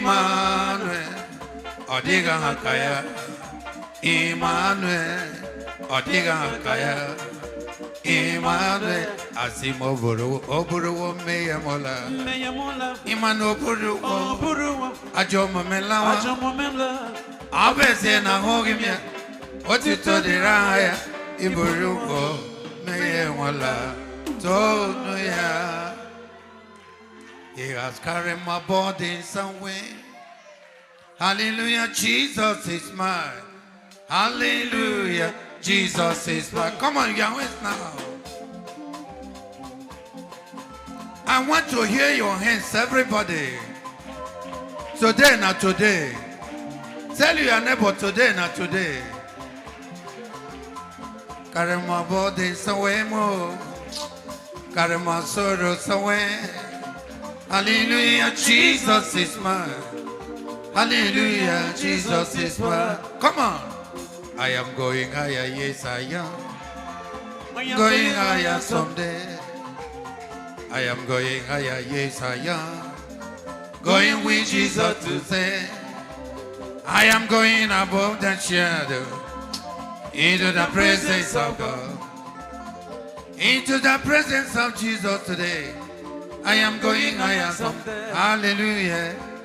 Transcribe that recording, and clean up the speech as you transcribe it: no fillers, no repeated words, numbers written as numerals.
Emmanuel, Odiga Hakaya, Emmanuel, Odiga Hakaya, Emmanuel, Asimo Buru, Oburu, Meyamola, Imano Buru, Ajomamela, Abesena Hogimia, what you told the Raya, Iburu, Meyamola, Tonuya. He has carried my body somewhere. Hallelujah, Jesus is mine. Hallelujah, Jesus is mine. Come on, Yahweh, now. I want to hear your hands, everybody. Today, not today. Tell your neighbor today, not today. Carry my body somewhere more. Carry my sorrow somewhere. Hallelujah, Jesus is mine. Hallelujah, Jesus is mine. Come on. I am going higher, yes I am. Going higher someday. I am going higher, yes I am. Going with Jesus to say, I am going above the shadow, into the presence of God. Into the presence of Jesus today. I am going higher someday. Hallelujah.